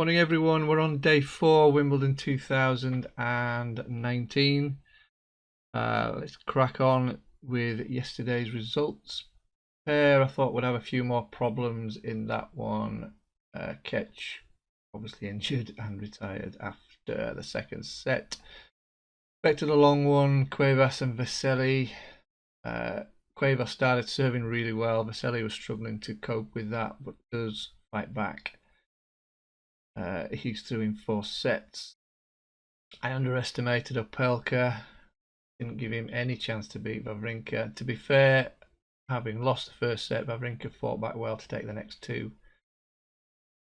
Morning everyone, we're on day 4, Wimbledon 2019. Let's crack on with yesterday's results. I thought would have a few more problems in that one. Ketch obviously injured and retired after the second set. Expected a long one, Cuevas and Vesely. Cuevas started serving really well. Vesely was struggling to cope with that, but does fight back. He's through in 4 sets. I underestimated Opelka. Didn't give him any chance to beat Wawrinka. To be fair, having lost the first set, Wawrinka fought back well to take the next 2.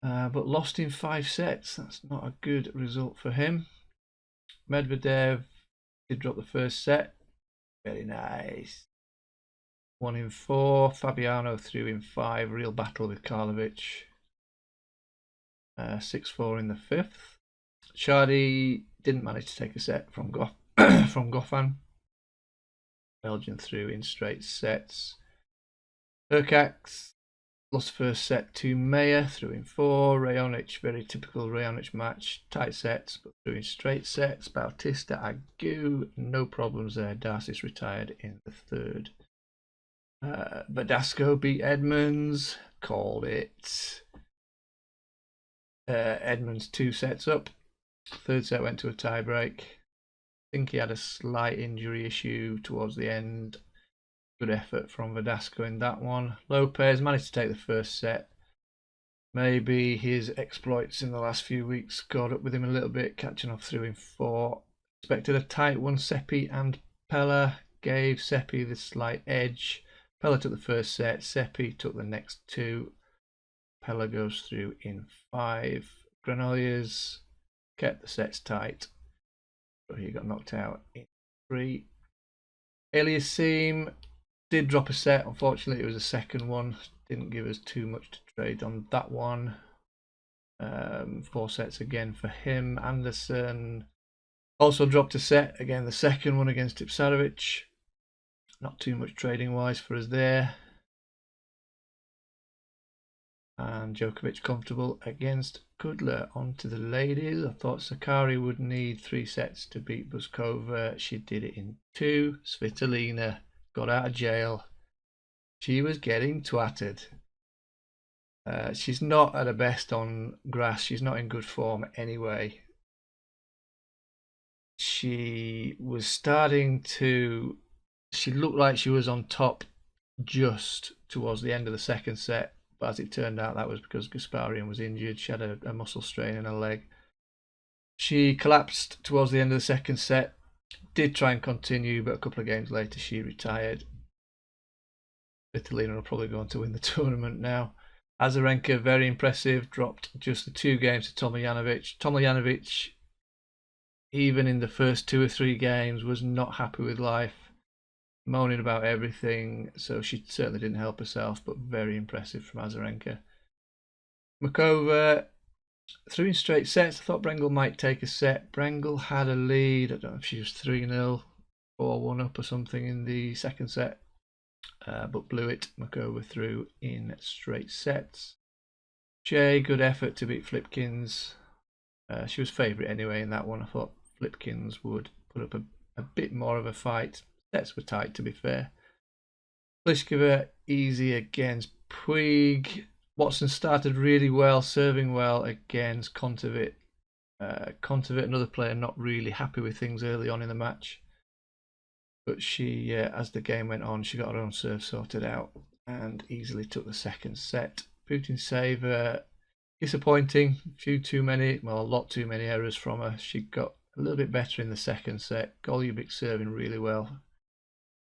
But lost in 5 sets. That's not a good result for him. Medvedev did drop the first set. Very nice. 1 in 4. Fabiano through in 5. Real battle with Karlovic. 6-4 in the 5th. Shardy didn't manage to take a set from Goffin. Belgian through in straight sets. Urcax lost first set to Meyer, through in 4. Raonic, very typical Raonic match. Tight sets, but through in straight sets. Bautista, Agu, no problems there. Darcy's retired in the 3rd. Badasco beat Edmonds. Called it. Edmonds 2 sets up. 3rd set went to a tie break. I think he had a slight injury issue towards the end. Good effort from Verdasco in that one. Lopez managed to take the first set. Maybe his exploits in the last few weeks caught up with him a little bit, catching off through in 4. Expected a tight one. Seppi and Pella gave Seppi the slight edge. Pella took the first set. Seppi took the next 2. Pella goes through in 5. Granollers kept the sets tight, but he got knocked out in 3. Aliassime did drop a set. Unfortunately, it was a second one. Didn't give us too much to trade on that one. 4 sets again for him. Anderson also dropped a set. Again, the second one against Tipsarevic. Not too much trading wise for us there. And Djokovic comfortable against Kudla. On to the ladies. I thought Sakari would need 3 sets to beat Buskova. She did it in 2. Svitolina got out of jail. She was getting twatted. She's not at her best on grass. She's not in good form anyway. She was starting to... She looked like she was on top just towards the end of the second set. But as it turned out, that was because Gasparian was injured. She had a muscle strain in her leg. She collapsed towards the end of the second set. Did try and continue, but a couple of games later she retired. Svitolina will probably go on to win the tournament now. Azarenka, very impressive. Dropped just the 2 games to Tomljanovic. Tomljanovic, even in the first 2 or 3 games, was not happy with life. Moaning about everything, so she certainly didn't help herself, but very impressive from Azarenka. Makova through in straight sets. I thought Brengel might take a set. Brengel had a lead. I don't know if she was 3-0, 4-1 up or something in the second set, but blew it. Makova through in straight sets. Shea, good effort to beat Flipkins. She was favourite anyway in that one. I thought Flipkins would put up a bit more of a fight. Sets were tight, to be fair. Pliskova easy against Puig. Watson started really well, serving well against Kontaveit. Kontaveit, another player not really happy with things early on in the match. But she, as the game went on, she got her own serve sorted out and easily took the second set. Putin save, disappointing. A lot too many errors from her. She got a little bit better in the second set. Golubik serving really well.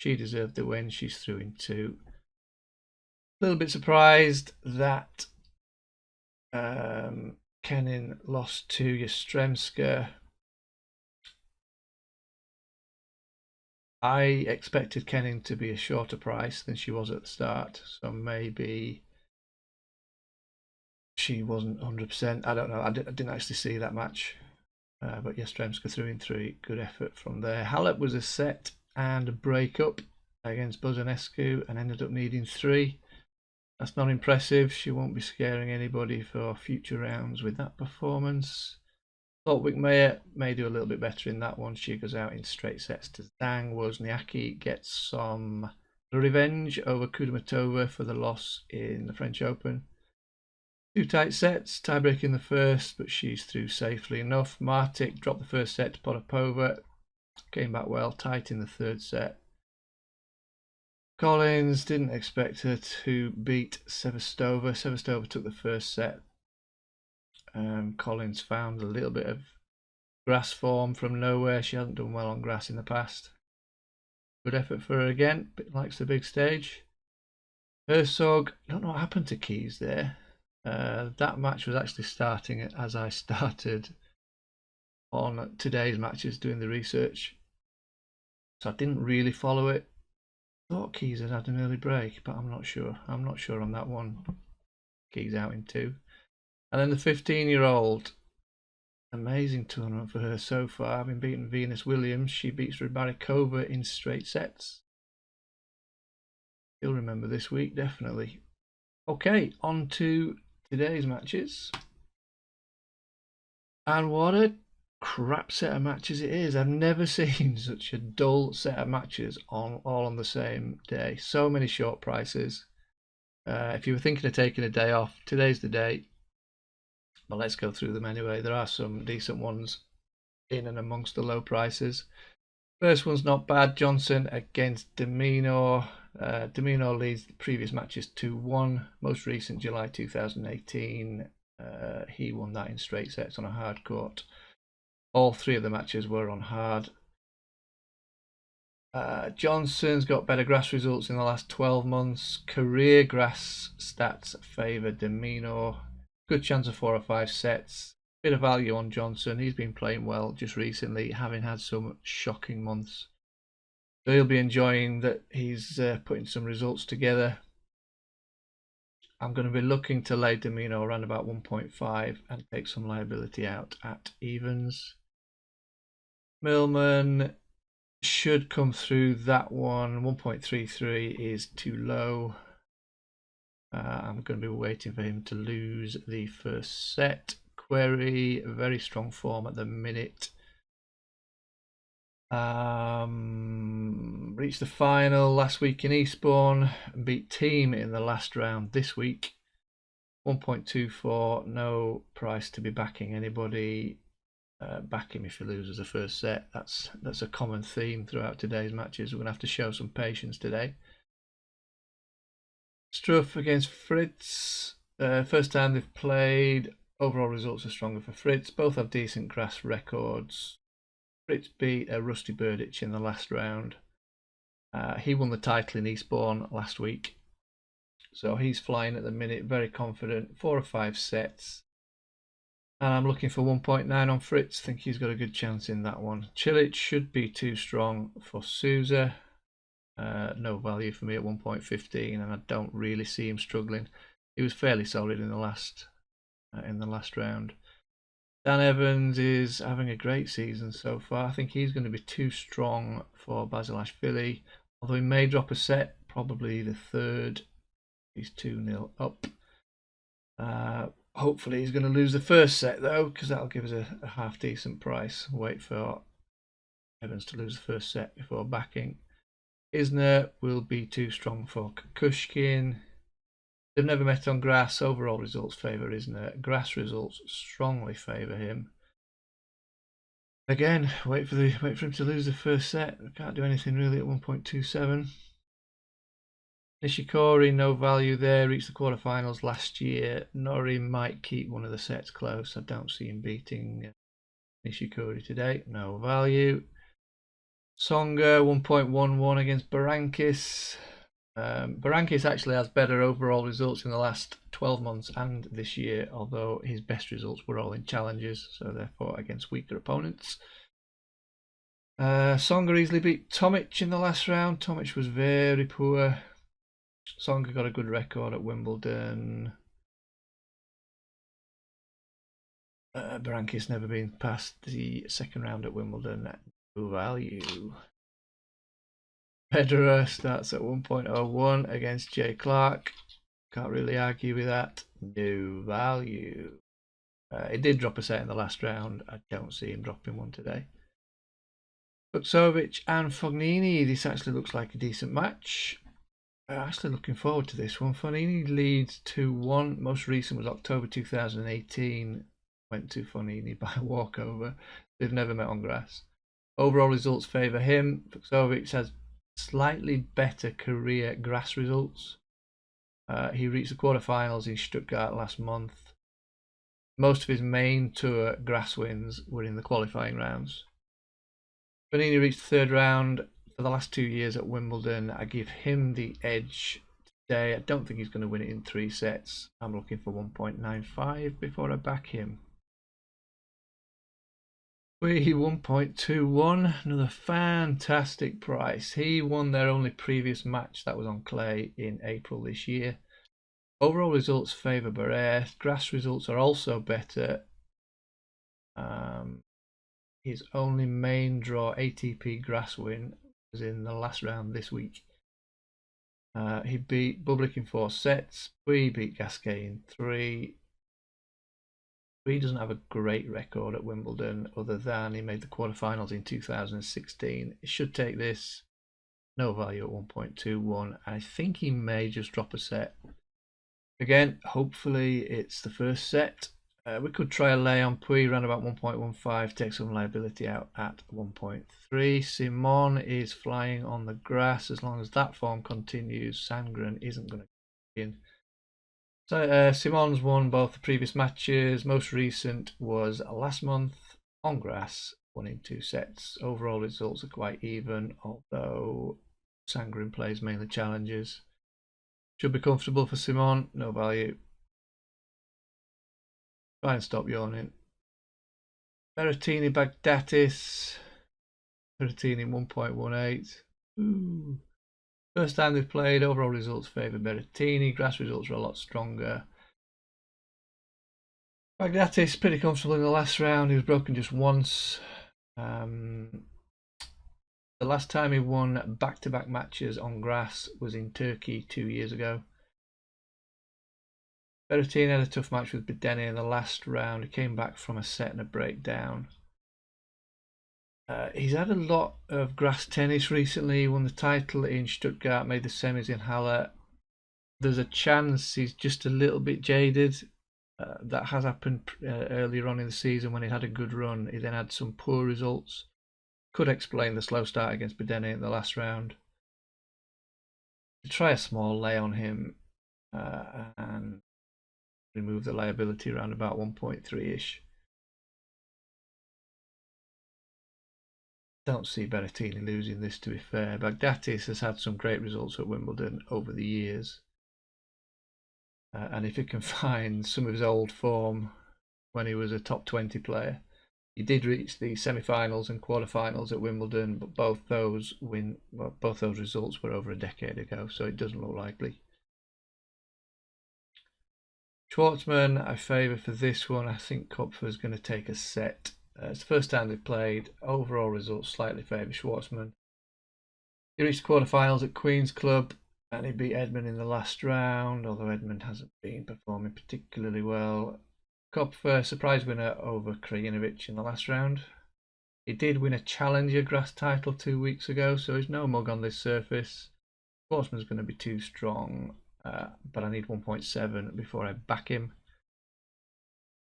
She deserved the win. She's through in 2. A little bit surprised that Kenin lost to Yastremska. I expected Kenin to be a shorter price than she was at the start, so maybe she wasn't 100%. I don't know. I didn't actually see that match, but Yastremska through in 3. Good effort from there. Halep was a set and a break up against Bozanescu and ended up needing 3. That's not impressive. She won't be scaring anybody for future rounds with that performance. Thought Wickmeyer may do a little bit better in that one. She goes out in straight sets to Zhang. Wozniacki gets some revenge over Kudermetova for the loss in the French Open. 2 tight sets, tiebreak in the first, but she's through safely enough. Martic dropped the first set to Potapova, came back well, tight in the third set. Collins didn't expect her to beat Sevastova. Sevastova took the first set. Collins found a little bit of grass form from nowhere. She hasn't done well on grass in the past. Good effort for her again. Likes the big stage. Herzog, I don't know what happened to Keys there. That match was actually starting as I started on today's matches doing the research. So I didn't really follow it. Thought Keys had an early break, but I'm not sure. I'm not sure on that one. Keys out in 2. And then the 15-year-old, amazing tournament for her so far. Having beaten Venus Williams, she beats Rybarikova in straight sets. You'll remember this week, definitely. Okay, on to today's matches. And what a crap set of matches it is. I've never seen such a dull set of matches all on the same day. So many short prices. If you were thinking of taking a day off, today's the day. But let's go through them anyway. There are some decent ones in and amongst the low prices. First one's not bad. Johnson against Domino. Domino leads the previous matches 2-1. Most recent July 2018. He won that in straight sets on a hard court. All 3 of the matches were on hard. Johnson's got better grass results in the last 12 months. Career grass stats favour Domino. Good chance of 4 or 5 sets. Bit of value on Johnson. He's been playing well just recently, having had some shocking months. So he'll be enjoying that he's putting some results together. I'm going to be looking to lay Domino around about 1.5 and take some liability out at evens. Millman should come through that one. 1.33 is too low. I'm going to be waiting for him to lose the first set. Query, very strong form at the minute. Reached the final last week in Eastbourne and beat Team in the last round this week. 1.24, no price to be backing anybody. Back him if he loses the first set. That's a common theme throughout today's matches. We're going to have to show some patience today. Struff against Fritz. First time they've played. Overall results are stronger for Fritz. Both have decent grass records. Fritz beat Rusty Burditch in the last round. He won the title in Eastbourne last week. So he's flying at the minute, very confident. 4 or 5 sets. And I'm looking for 1.9 on Fritz. Think he's got a good chance in that one. Cilic should be too strong for Sousa. No value for me at 1.15, and I don't really see him struggling. He was fairly solid in the last round. Dan Evans is having a great season so far. I think he's going to be too strong for Basilashvili, although he may drop a set, probably the third. He's 2-0 up. Hopefully he's going to lose the first set though, because that'll give us a half decent price. Wait for Evans to lose the first set before backing. Isner will be too strong for Kukushkin. They've never met on grass. Overall results favour Isner. Grass results strongly favour him. Again, wait for him to lose the first set. Can't do anything really at 1.27. Nishikori, no value there. Reached the quarterfinals last year. Norrie might keep one of the sets close. I don't see him beating Nishikori today. No value. Songa 1.11 against Berankis. Berankis actually has better overall results in the last 12 months and this year, although his best results were all in challenges, so therefore against weaker opponents. Songa easily beat Tomic in the last round. Tomic was very poor. Songa got a good record at Wimbledon. Berankis never been past the second round at Wimbledon. No value. Federer starts at 1.01 against Jay Clark. Can't really argue with that. No value. It did drop a set in the last round. I don't see him dropping one today. Fucsovic and Fognini. This actually looks like a decent match. Actually looking forward to this one. Fognini leads 2-1. Most recent was October 2018. Went to Fognini by a walkover. They've never met on grass. Overall results favour him. Fucsovic has slightly better career grass results. He reached the quarterfinals in Stuttgart last month. Most of his main tour grass wins were in the qualifying rounds. Fognini reached the third round for the last 2 years at Wimbledon. I give him the edge today. I don't think he's going to win it in 3 sets. I'm looking for 1.95 before I back him. We 1.21, another fantastic price. He won their only previous match, that was on clay in April this year. Overall results favour Barrett. Grass results are also better. His only main draw ATP grass win was in the last round this week. He beat Bublik in 4 sets. We beat Gasquet in 3. He doesn't have a great record at Wimbledon other than he made the quarterfinals in 2016. He should take this. No value at 1.21. I think he may just drop a set. Again, hopefully it's the first set. We could try a lay on Puy around about 1.15, take some liability out at 1.3. Simon is flying on the grass. As long as that form continues, Sandgren isn't going to get in. So Simon's won both the previous matches. Most recent was last month on grass, won in 2 sets. Overall results are quite even, although Sandgren plays mainly challenges. Should be comfortable for Simon, no value. Try and stop yawning. Berrettini, Bagdatis. Berrettini 1.18. Ooh. First time they've played, overall results favour Berrettini. Grass results are a lot stronger. Bagdatis pretty comfortable in the last round. He was broken just once. The last time he won back-to-back matches on grass was in Turkey 2 years ago. Berrettini had a tough match with Bedeni in the last round. He came back from a set and a breakdown. He's had a lot of grass tennis recently. He won the title in Stuttgart, made the semis in Halle. There's a chance he's just a little bit jaded. That has happened earlier on in the season when he had a good run. He then had some poor results. Could explain the slow start against Bedeni in the last round. Try a small lay on him and remove the liability around about 1.3-ish. Don't see Berrettini losing this, to be fair. Bagdatis has had some great results at Wimbledon over the years. And if he can find some of his old form when he was a top 20 player, he did reach the semi-finals and quarter-finals at Wimbledon, but both those results were over a decade ago, so it doesn't look likely. Schwartzman, I favour for this one. I think Kopfer's going to take a set. It's the first time they've played. Overall results slightly favour Schwartzman. He reached the quarterfinals at Queen's Club and he beat Edmund in the last round, although Edmund hasn't been performing particularly well. Kopfer, surprise winner over Krajinovic in the last round. He did win a Challenger grass title 2 weeks ago, so he's no mug on this surface. Schwartzman's going to be too strong, but I need 1.7 before I back him.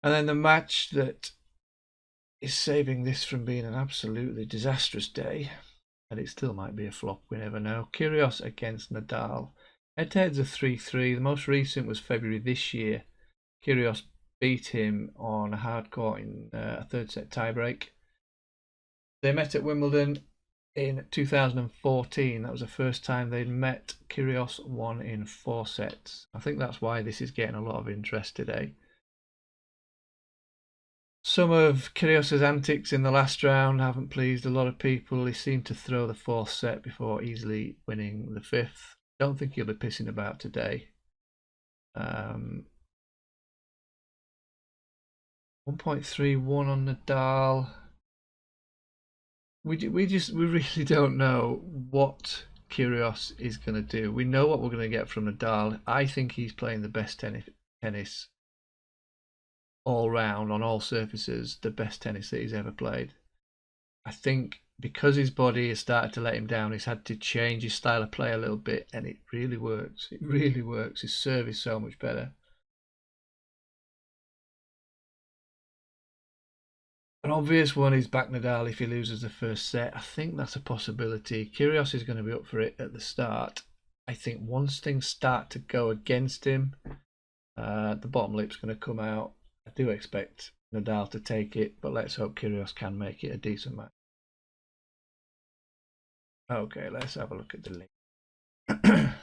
And then the match that is saving this from being an absolutely disastrous day, and it still might be a flop, we never know. Kyrgios against Nadal. Head-to-heads are 3-3. The most recent was February this year. Kyrgios beat him on a hard court in a third set tiebreak. They met at Wimbledon in 2014. That was the first time they'd met. Kyrgios won in 4 sets. I think that's why this is getting a lot of interest today. Some of Kyrgios's antics in the last round haven't pleased a lot of people. He seemed to throw the 4th set before easily winning the 5th. Don't think he'll be pissing about today. 1.31 on Nadal. We really don't know what Kyrgios is going to do. We know what we're going to get from Nadal. I think he's playing the best tennis all round on all surfaces, the best tennis that he's ever played. I think because his body has started to let him down, he's had to change his style of play a little bit, and it really works. It really works. His serve is so much better. An obvious one is back Nadal if he loses the first set. I think that's a possibility. Kyrgios is going to be up for it at the start. I think once things start to go against him, the bottom lip's going to come out. I do expect Nadal to take it, but let's hope Kyrgios can make it a decent match. Okay, let's have a look at the link. A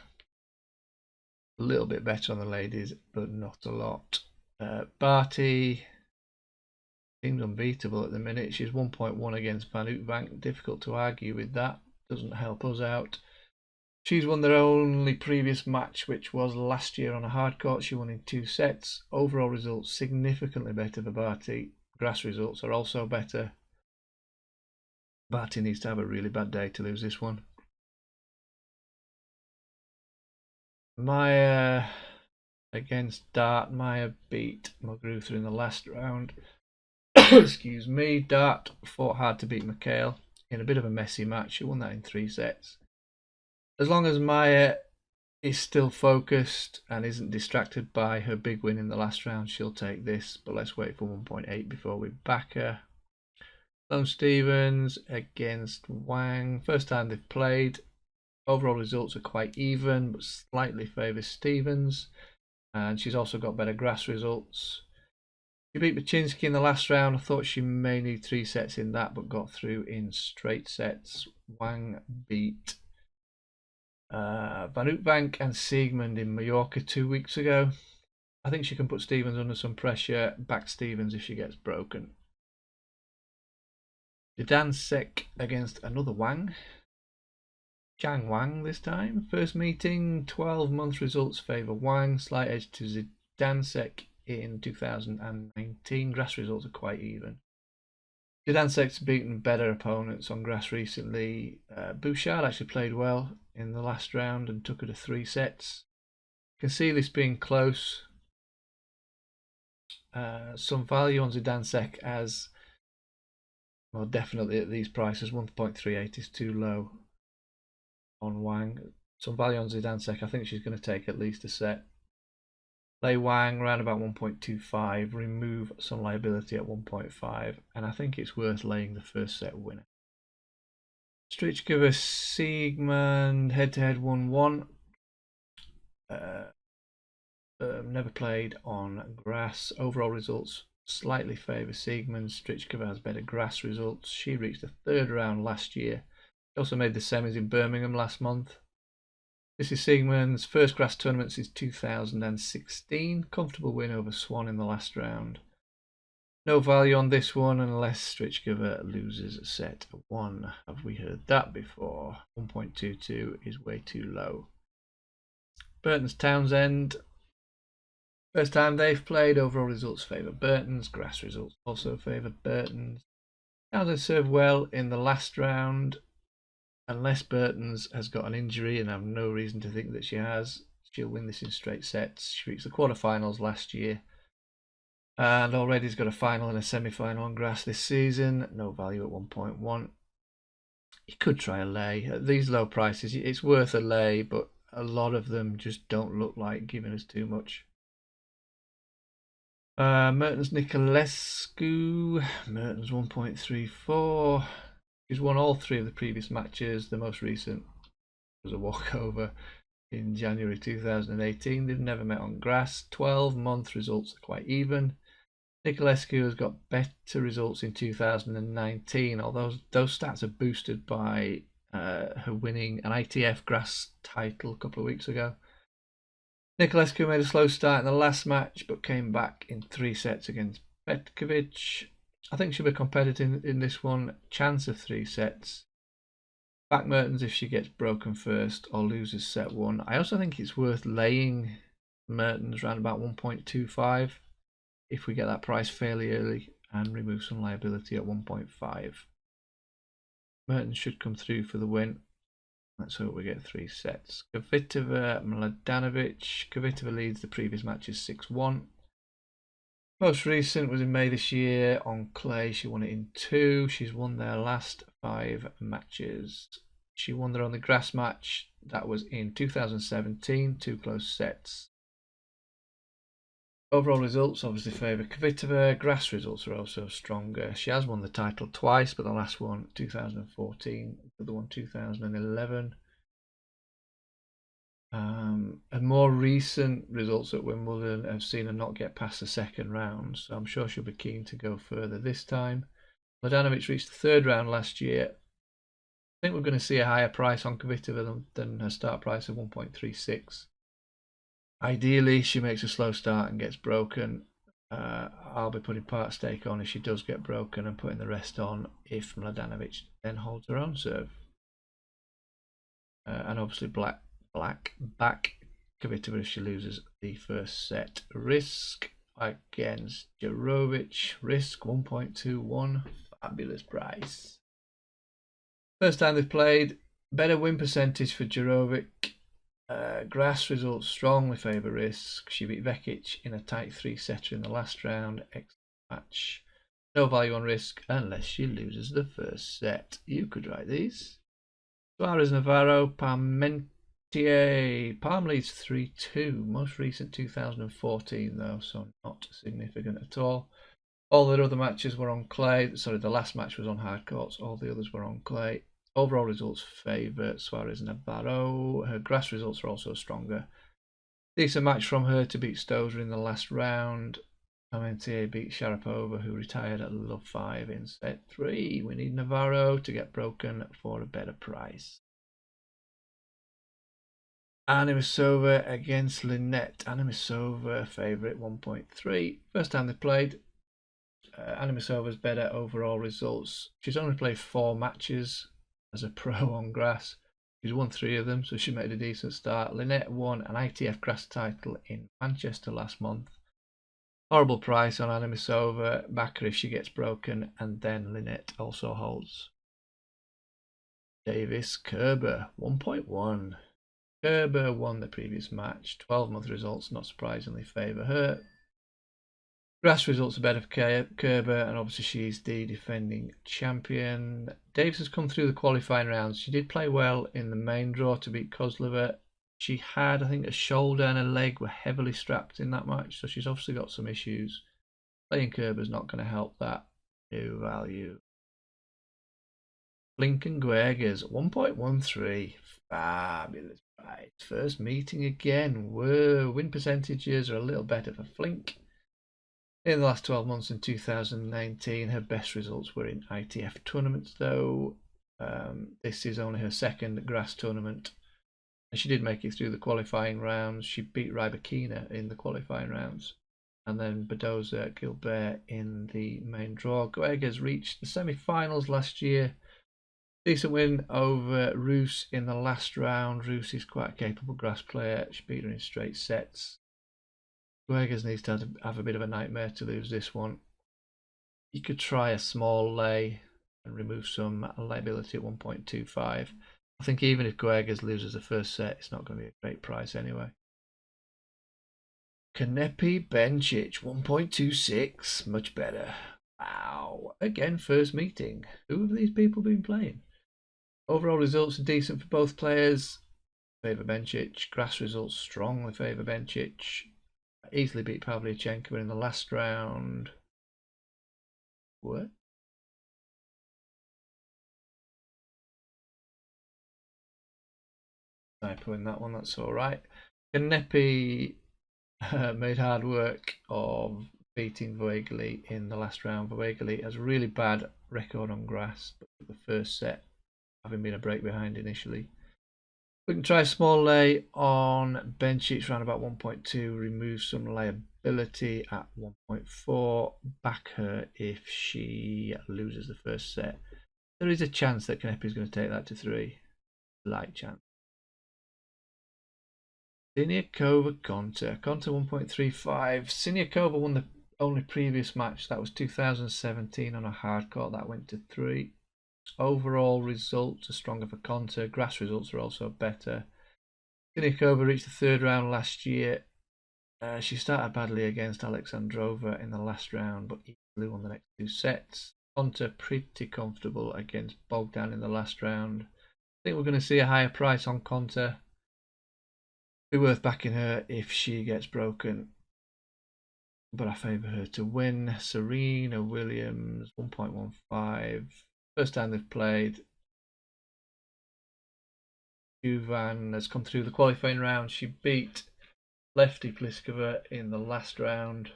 little bit better on the ladies, but not a lot. Barty seems unbeatable at the minute. She's 1.1 against Van Uytvanck. Difficult to argue with that. Doesn't help us out. She's won their only previous match, which was last year on a hard court. She won in 2 sets. Overall results significantly better for Barty. Grass results are also better. Barty needs to have a really bad day to lose this one. Maya against Dart. Maya beat Muguruza in the last round. Excuse me. Dart fought hard to beat McHale in a bit of a messy match. She won that in 3 sets. As long as Maya is still focused and isn't distracted by her big win in the last round, she'll take this. But let's wait for 1.8 before we back her. Sloane Stephens against Wang. First time they've played. Overall results are quite even, but slightly favours Stephens. And she's also got better grass results. She beat Baczynski in the last round. I thought she may need 3 sets in that, but got through in straight sets. Wang beat Van Uytvanck and Siegmund in Mallorca 2 weeks ago. I think she can put Stephens under some pressure. Back Stephens if she gets broken. Zidansek against another Wang. Zhang Wang this time. First meeting, 12 months results favour Wang. Slight edge to Zidansek in 2019. Grass results are quite even. Zidansek's beaten better opponents on grass recently. Bouchard actually played well in the last round and took her to 3 sets. You can see this being close. Some value on Zidansek as, well, definitely at these prices. 1.38 is too low on Wang. Some value on Zidansek. I think she's going to take at least a set. Play Wang around about 1.25, remove some liability at 1.5, and I think it's worth laying the first set winner. Strichkova Siegmund head-to-head 1-1. Never played on grass. Overall results slightly favour Siegmund. Strichkova has better grass results. She reached the 3rd round last year. She also made the semis in Birmingham last month. This is Siegmund's first grass tournament since 2016. Comfortable win over Swan in the last round. No value on this one unless Strichkova loses set 1. Have we heard that before? 1.22 is way too low. Burton's Townsend. First time they've played. Overall results favour Burton's. Grass results also favour Burton's. Townsend served well in the last round. Unless Burton's has got an injury, and I have no reason to think that she has, she'll win this in straight sets. She reached the quarterfinals last year and already has got a final and a semi-final on grass this season. No value at 1.1. You could try a lay. At these low prices, it's worth a lay, but a lot of them just don't look like giving us too much. Mertens Niculescu. Mertens 1.34. She's won all 3 of the previous matches. The most recent was a walkover in January 2018. They've never met on grass. 12-month results are quite even. Niculescu has got better results in 2019, although those stats are boosted by her winning an ITF grass title a couple of weeks ago. Niculescu made a slow start in the last match, but came back in 3 sets against Petkovic. I think she'll be competitive in this one. Chance of 3 sets. Back Mertens if she gets broken first or loses set 1. I also think it's worth laying Mertens around about 1.25 if we get that price fairly early and remove some liability at 1.5. Mertens should come through for the win. Let's hope we get 3 sets. Kvitova, Mladenovic. Kvitova leads the previous matches 6-1. Most recent was in May this year on clay. She won it in 2. She's won their last 5 matches. She won their only grass match. That was in 2017, 2 close sets. Overall results obviously favour Kvitova. Grass results are also stronger. She has won the title twice, but the last one 2014, the other one 2011. And more recent results at Wimbledon have seen her not get past the second round, so I'm sure she'll be keen to go further this time. Mladenovic reached the 3rd round last year. I think we're going to see a higher price on Kvitova than her start price of 1.36. Ideally, she makes a slow start and gets broken. I'll be putting part stake on if she does get broken and putting the rest on if Mladenovic then holds her own serve. And obviously back Kvitova if she loses the first set. Risk against Jarovic. Risk 1.21. Fabulous price. First time they've played. Better win percentage for Jarovic. Grass results strongly favour Risk. She beat Vekic in a tight 3-setter in the last round. Excellent match. No value on Risk unless she loses the first set. You could write these. Suarez, Navarro, Parmentier. Palm leads 3-2. Most recent 2014 though, so not significant at all. All their other matches were on clay. Sorry, the last match was on hard courts. All the others were on clay. Overall results favour Suarez, Navarro. Her grass results are also stronger. Decent match from her to beat Stosur in the last round. Parmentier beat Sharapova, who retired at love 5 in set 3. We need Navarro to get broken for a better price. Anisimova against Linette. Anisimova favourite 1.3. First time they played. Animisova's better overall results. She's only played 4 matches as a pro on grass. She's won 3 of them, so she made a decent start. Linette won an ITF grass title in Manchester last month. Horrible price on Anisimova. Back her if she gets broken, and then Linette also holds. Davis Kerber 1.1. Kerber won the previous match. 12-month results not surprisingly favour her. Grass results are better for Kerber, and obviously she's the defending champion. Davis has come through the qualifying rounds. She did play well in the main draw to beat Kozlova. She had, I think, a shoulder and a leg were heavily strapped in that match, so she's obviously got some issues. Playing Kerber's not going to help that. No value. Lincoln Guegas 1.13. Fabulous price. First meeting again. Whoa, win percentages are a little better for Flink. In the last 12 months in 2019, her best results were in ITF tournaments though. This is only her 2nd grass tournament. And she did make it through the qualifying rounds. She beat Rybakina in the qualifying rounds. And then Badoza Gilbert in the main draw. Guegas reached the semi-finals last year. Decent win over Roos in the last round. Roos is quite a capable grass player. She beat her in straight sets. Guegas needs to have a bit of a nightmare to lose this one. You could try a small lay and remove some liability at 1.25. I think even if Guegas loses the first set, it's not going to be a great price anyway. Kanepi Bencic 1.26, much better. Wow, again first meeting. Who have these people been playing? Overall results are decent for both players. Favour Bencic. Grass results strongly favour Bencic. Easily beat Pavlyuchenkova in the last round. What? Typo in that one, that's alright. Kanepi made hard work of beating Voegeli in the last round. Voegeli has a really bad record on grass, but the first set having been a break behind initially. We can try a small lay on Bencic around about 1.2, remove some liability at 1.4, back her if she loses the first set. There is a chance that Kanepi is going to take that to 3. Light chance. Siniakova Konta. Konta 1.35. Siniakova won the only previous match. That was 2017 on a hard court. That went to 3. Overall results are stronger for Conte. Grass results are also better. Sinikova reached the third round last year. She started badly against Alexandrova in the last round, but easily won the next 2 sets. Conte pretty comfortable against Bogdan in the last round. I think we're going to see a higher price on Conte. Be worth backing her if she gets broken, but I favour her to win. Serena Williams 1.15. First time they've played. Juvan has come through the qualifying round. She beat Lefty Pliskova in the last round.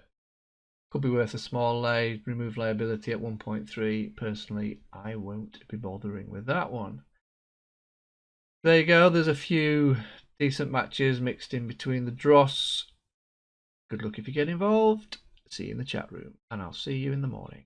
Could be worth a small lay. Remove liability at 1.3. Personally, I won't be bothering with that one. There you go. There's a few decent matches mixed in between the dross. Good luck if you get involved. See you in the chat room, and I'll see you in the morning.